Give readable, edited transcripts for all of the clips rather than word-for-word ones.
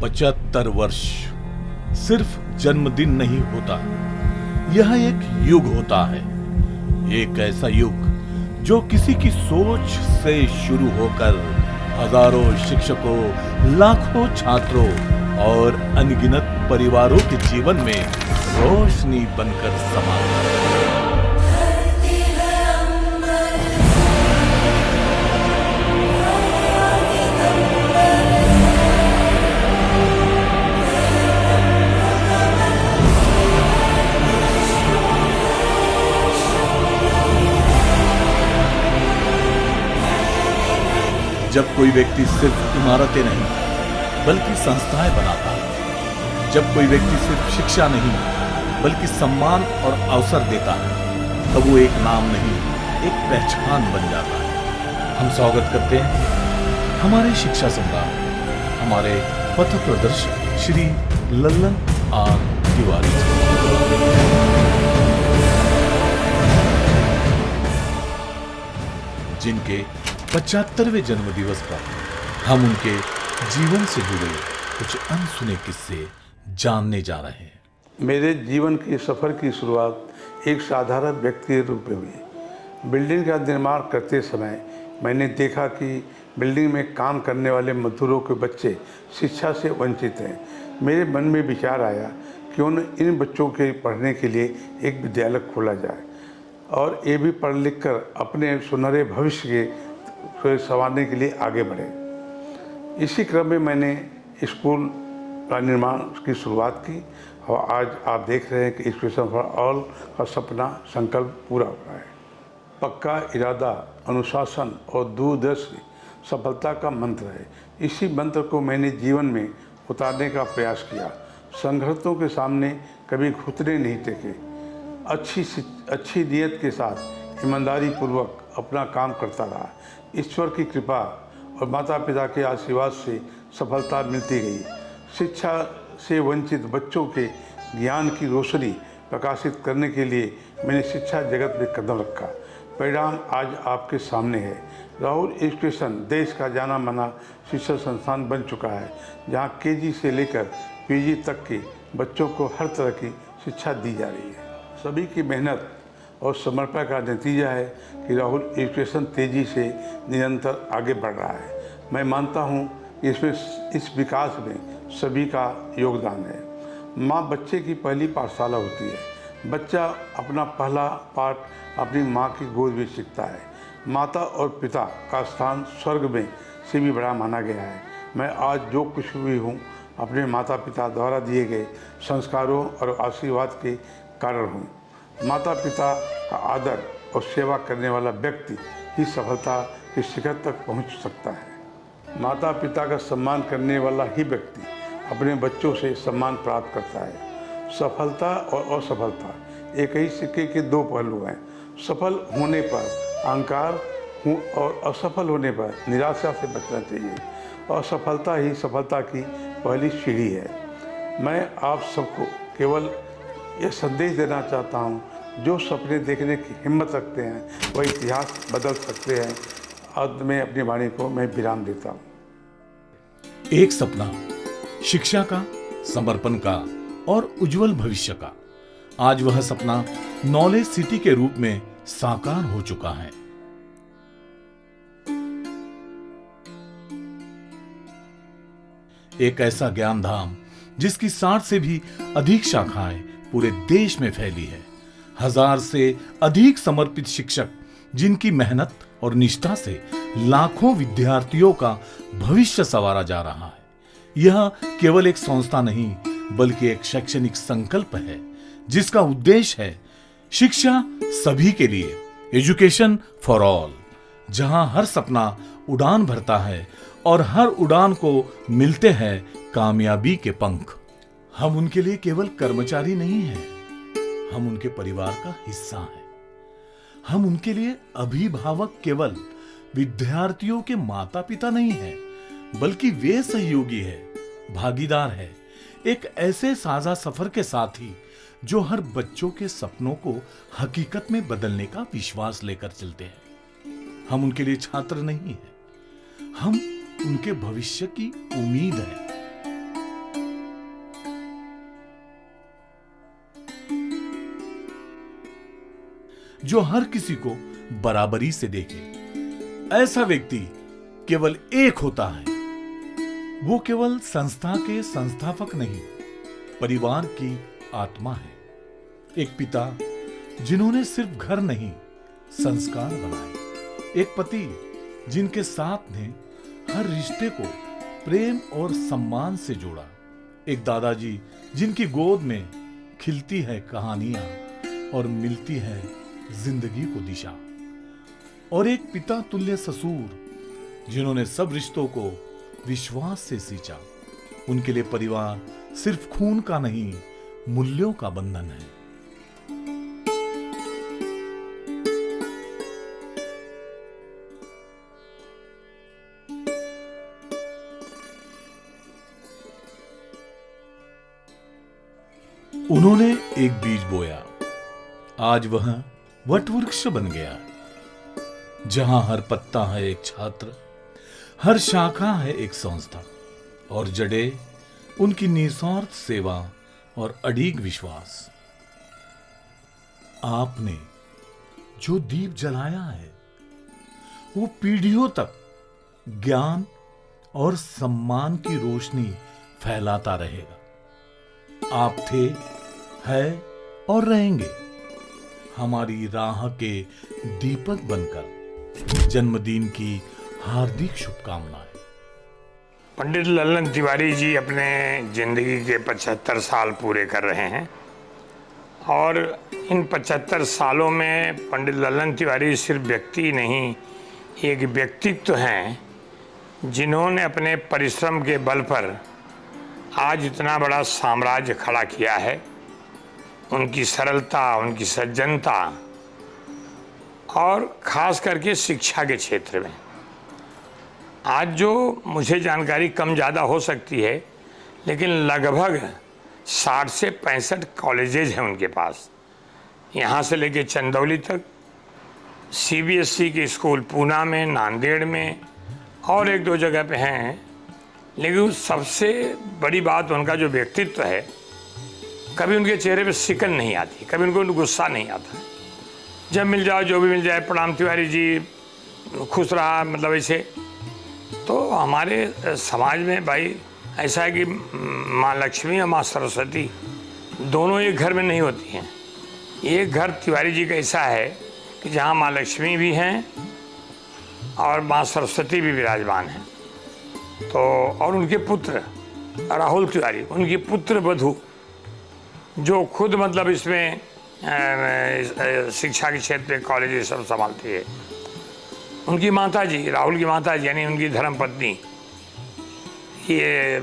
75 वर्ष सिर्फ जन्मदिन नहीं होता, यह एक युग होता है। एक ऐसा युग जो किसी की सोच से शुरू होकर हजारों शिक्षकों, लाखों छात्रों और अनगिनत परिवारों के जीवन में रोशनी बनकर समा गया। जब कोई व्यक्ति सिर्फ इमारतें नहीं बल्कि संस्थाएं बनाता है, जब कोई व्यक्ति सिर्फ शिक्षा नहीं बल्कि सम्मान और अवसर देता है, तब वो एक नाम नहीं, एक पहचान बन जाता है। हम स्वागत करते हैं हमारे शिक्षा सम्राट, हमारे पथ प्रदर्शक श्री लल्लन आर तिवारी जी। जिनके 75वें जन्म दिवस पर हम उनके जीवन से जुड़े कुछ अनसुने किस्से जानने जा रहे हैं। मेरे जीवन के सफ़र की शुरुआत एक साधारण व्यक्ति के रूप में हुई। बिल्डिंग का निर्माण करते समय मैंने देखा कि बिल्डिंग में काम करने वाले मजदूरों के बच्चे शिक्षा से वंचित हैं। मेरे मन में विचार आया क्यों न इन बच्चों के पढ़ने के लिए एक विद्यालय खोला जाए और ये भी पढ़ लिख कर अपने सुनहरे भविष्य के संवारने के लिए आगे बढ़े। इसी क्रम में मैंने स्कूल का निर्माण की शुरुआत की और आज आप देख रहे हैं कि एजुकेशन फॉर ऑल का सपना संकल्प पूरा हो रहा है। पक्का इरादा, अनुशासन और दूरदर्शी सफलता का मंत्र है। इसी मंत्र को मैंने जीवन में उतारने का प्रयास किया। संघर्षों के सामने कभी घुटने नहीं टेके, अच्छी नीयत के साथ ईमानदारी पूर्वक अपना काम करता रहा। ईश्वर की कृपा और माता पिता के आशीर्वाद से सफलता मिलती गई। शिक्षा से वंचित बच्चों के ज्ञान की रोशनी प्रकाशित करने के लिए मैंने शिक्षा जगत में कदम रखा। परिणाम आज आपके सामने है। राहुल एजुकेशन देश का जाना माना शिक्षा संस्थान बन चुका है, जहां केजी से लेकर पीजी तक के बच्चों को हर तरह की शिक्षा दी जा रही है। सभी की मेहनत और समर्पण का नतीजा है कि राहुल एजुकेशन तेज़ी से निरंतर आगे बढ़ रहा है। मैं मानता हूँ कि इस विकास में सभी का योगदान है। माँ बच्चे की पहली पाठशाला होती है। बच्चा अपना पहला पाठ अपनी माँ की गोद में सीखता है। माता और पिता का स्थान स्वर्ग में से भी बड़ा माना गया है। मैं आज जो कुछ भी हूँ अपने माता पिता द्वारा दिए गए संस्कारों और आशीर्वाद के कारण हूँ। माता पिता का आदर और सेवा करने वाला व्यक्ति ही सफलता के शिखर तक पहुंच सकता है। माता पिता का सम्मान करने वाला ही व्यक्ति अपने बच्चों से सम्मान प्राप्त करता है। सफलता और असफलता एक ही सिक्के के दो पहलू हैं। सफल होने पर अहंकार और असफल होने पर निराशा से बचना चाहिए। असफलता ही सफलता की पहली सीढ़ी है। मैं आप सबको केवल यह संदेश देना चाहता हूँ, जो सपने देखने की हिम्मत रखते हैं वह इतिहास बदल सकते हैं। अंत में अपनी वाणी को मैं विराम देता हूँ। एक सपना, शिक्षा का, समर्पण का और उज्जवल भविष्य का। आज वह सपना नॉलेज सिटी के रूप में साकार हो चुका है। एक ऐसा ज्ञान धाम जिसकी 60 से भी अधिक शाखाएं पूरे देश में फैली है। 1000 से अधिक समर्पित शिक्षक जिनकी मेहनत और निष्ठा से लाखों विद्यार्थियों का भविष्य संवारा जा रहा है। यह केवल एक संस्था नहीं बल्कि एक शैक्षणिक संकल्प है जिसका उद्देश्य है शिक्षा सभी के लिए, एजुकेशन फॉर ऑल, जहां हर सपना उड़ान भरता है और हर उड़ान को मिलते हैं कामयाबी के पंख। हम उनके लिए केवल कर्मचारी नहीं हैं, हम उनके परिवार का हिस्सा हैं। हम उनके लिए अभिभावक केवल विद्यार्थियों के माता पिता नहीं हैं, बल्कि वे सहयोगी है, भागीदार है, एक ऐसे साझा सफर के साथी जो हर बच्चों के सपनों को हकीकत में बदलने का विश्वास लेकर चलते हैं। हम उनके लिए छात्र नहीं हैं, हम उनके भविष्य की उम्मीद है। जो हर किसी को बराबरी से देखे। ऐसा व्यक्ति केवल एक होता है, वो केवल संस्था के संस्थापक नहीं, परिवार की आत्मा है। एक पिता जिन्होंने सिर्फ घर नहीं, संस्कार बनाए। एक पति जिनके साथ ने हर रिश्ते को प्रेम और सम्मान से जोड़ा। एक दादाजी जिनकी गोद में खिलती है कहानियां और मिलती है जिंदगी को दिशा। और एक पिता तुल्य ससुर जिन्होंने सब रिश्तों को विश्वास से सींचा। उनके लिए परिवार सिर्फ खून का नहीं, मूल्यों का बंधन है। उन्होंने एक बीज बोया, आज वह वटवृक्ष बन गया। जहां हर पत्ता है एक छात्र, हर शाखा है एक संस्था, और जड़ें उनकी निस्वार्थ सेवा और अडिग विश्वास। आपने जो दीप जलाया है वो पीढ़ियों तक ज्ञान और सम्मान की रोशनी फैलाता रहेगा। आप थे, है और रहेंगे हमारी राह के दीपक बनकर। जन्मदिन की हार्दिक शुभकामनाएं। पंडित लल्लन तिवारी जी अपने ज़िंदगी के 75 साल पूरे कर रहे हैं, और इन 75 सालों में पंडित लल्लन तिवारी सिर्फ व्यक्ति नहीं, एक व्यक्तित्व हैं जिन्होंने अपने परिश्रम के बल पर आज इतना बड़ा साम्राज्य खड़ा किया है। उनकी सरलता, उनकी सज्जनता, और ख़ास करके शिक्षा के क्षेत्र में आज जो मुझे जानकारी कम ज़्यादा हो सकती है, लेकिन लगभग 60 से 65 कॉलेजेज हैं उनके पास। यहाँ से लेके चंदौली तक, सीबीएसई के स्कूल पूना में, नांदेड़ में और एक दो जगह पे हैं। लेकिन सबसे बड़ी बात उनका जो व्यक्तित्व है, कभी उनके चेहरे पे सिकन नहीं आती, कभी उनको गुस्सा नहीं आता। जब मिल जाओ, जो भी मिल जाए, प्रणाम तिवारी जी, खुश रहा, मतलब ऐसे। तो हमारे समाज में भाई ऐसा है कि माँ लक्ष्मी और माँ सरस्वती दोनों एक घर में नहीं होती हैं। एक घर तिवारी जी का ऐसा है कि जहाँ माँ लक्ष्मी भी हैं और माँ सरस्वती भी विराजमान हैं। तो और उनके पुत्र राहुल तिवारी, उनकी पुत्र वधू, जो खुद मतलब इसमें शिक्षा के क्षेत्र में कॉलेज सब संभालती है। उनकी माता जी, राहुल की माता जी यानी उनकी धर्मपत्नी, ये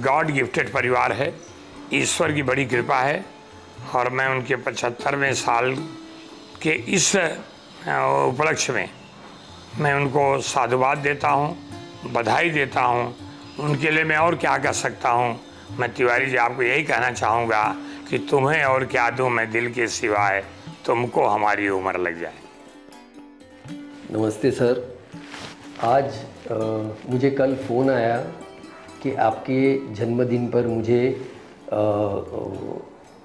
गॉड गिफ्टेड परिवार है, ईश्वर की बड़ी कृपा है। और मैं उनके 75वें साल के इस उपलक्ष्य में मैं उनको साधुवाद देता हूँ, बधाई देता हूँ। उनके लिए मैं और क्या कह सकता हूँ। मैं तिवारी जी आपको यही कहना चाहूँगा कि तुम्हें और क्या दूँ मैं दिल के सिवाय, तुमको हमारी उम्र लग जाए। नमस्ते सर। आज मुझे कल फ़ोन आया कि आपके जन्मदिन पर मुझे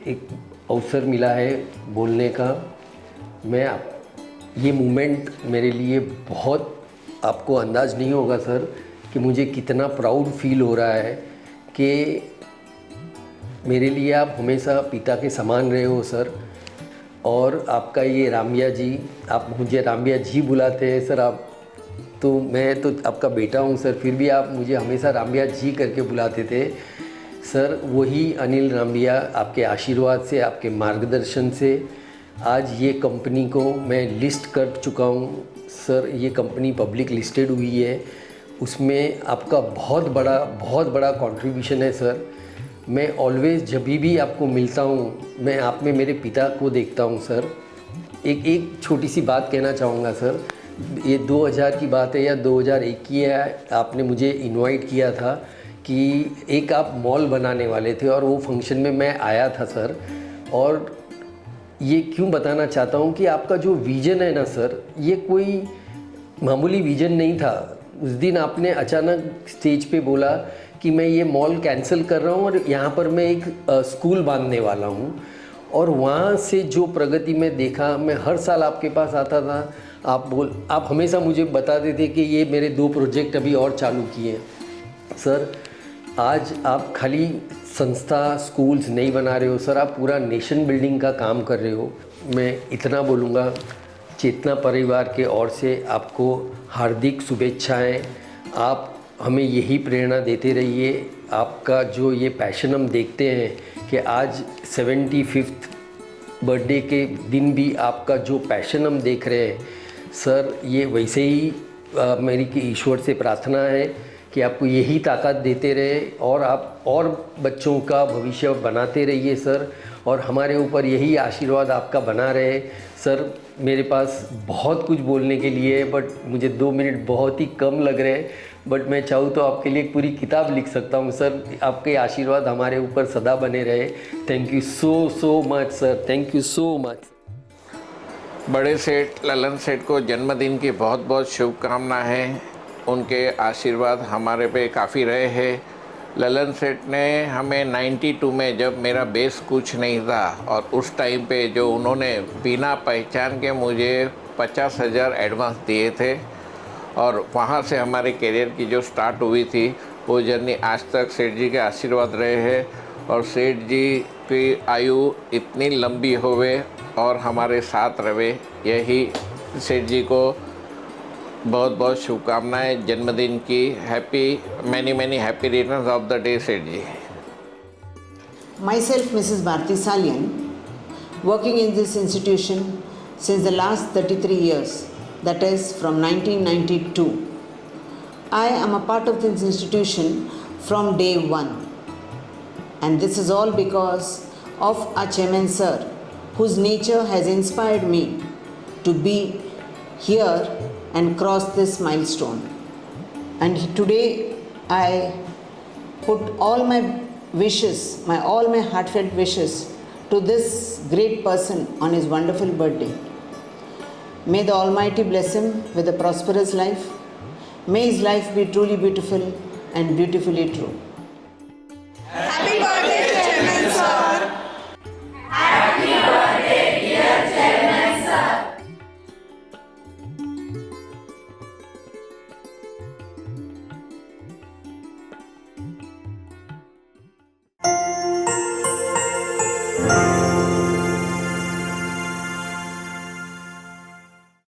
एक अवसर मिला है बोलने का। ये मोमेंट मेरे लिए बहुत, आपको अंदाज़ नहीं होगा सर कि मुझे कितना प्राउड फील हो रहा है कि मेरे लिए आप हमेशा पिता के समान रहे हो सर। और आपका ये रामिया जी, आप मुझे रामिया जी बुलाते हैं सर। आप तो, मैं तो आपका बेटा हूँ सर, फिर भी आप मुझे हमेशा रामिया जी करके बुलाते थे सर। वही अनिल रामिया, आपके आशीर्वाद से, आपके मार्गदर्शन से आज ये कंपनी को मैं लिस्ट कर चुका हूँ सर। ये कंपनी पब्लिक लिस्टेड हुई है, उसमें आपका बहुत बड़ा कंट्रीब्यूशन है सर। मैं ऑलवेज़ जब भी आपको मिलता हूँ, मैं आप में मेरे पिता को देखता हूँ सर। एक छोटी सी बात कहना चाहूँगा सर। ये 2000 की बात है या 2001 की है। आपने मुझे इनवाइट किया था कि एक आप मॉल बनाने वाले थे, और वो फंक्शन में मैं आया था सर। और ये क्यों बताना चाहता हूँ कि आपका जो विज़न है ना सर, ये कोई मामूली विज़न नहीं था। उस दिन आपने अचानक स्टेज पे बोला कि मैं ये मॉल कैंसिल कर रहा हूँ और यहाँ पर मैं एक स्कूल बांधने वाला हूँ। और वहाँ से जो प्रगति मैं देखा, मैं हर साल आपके पास आता था, आप हमेशा मुझे बताते थे कि ये मेरे 2 प्रोजेक्ट अभी और चालू किए हैं। सर आज आप खाली संस्था स्कूल्स नहीं बना रहे हो सर, आप पूरा नेशन बिल्डिंग का काम कर रहे हो। मैं इतना बोलूँगा, चेतना परिवार के ओर से आपको हार्दिक शुभेच्छाएँ। आप हमें यही प्रेरणा देते रहिए। आपका जो ये पैशन हम देखते हैं कि आज 75th बर्थडे के दिन भी आपका जो पैशन हम देख रहे हैं सर, ये वैसे ही मेरी ईश्वर से प्रार्थना है कि आपको यही ताकत देते रहे और आप और बच्चों का भविष्य बनाते रहिए सर, और हमारे ऊपर यही आशीर्वाद आपका बना रहे सर। मेरे पास बहुत कुछ बोलने के लिए है, बट मुझे 2 मिनट बहुत ही कम लग रहे हैं, बट मैं चाहूँ तो आपके लिए एक पूरी किताब लिख सकता हूँ सर। आपके आशीर्वाद हमारे ऊपर सदा बने रहे। Thank you so much sir, thank you so much. बड़े सेठ ललन सेठ को जन्मदिन की बहुत बहुत शुभकामना है। उनके आशीर्वाद हमारे पे काफ़ी रहे हैं। ललन सेठ ने हमें 92 में, जब मेरा बेस कुछ नहीं था, और उस टाइम पे जो उन्होंने बिना पहचान के मुझे 50,000 एडवांस दिए थे, और वहाँ से हमारे करियर की जो स्टार्ट हुई थी वो जर्नी आज तक सेठ जी के आशीर्वाद रहे हैं। और सेठ जी की आयु इतनी लंबी होवे और हमारे साथ रहे, यही सेठ जी को बहुत बहुत शुभकामनाएं जन्मदिन की। Happy many happy returns of the day सेठ जी। Myself, Mrs. Bharti Salian, working in this institution since the last 33 years, that is from 1992. I am a part of this institution from day one, and this is all because of our chairman sir, whose nature has inspired me to be here and cross this milestone. And today I put all my wishes, all my heartfelt wishes to this great person on his wonderful birthday. May the Almighty bless him with a prosperous life. May his life be truly beautiful and beautifully true.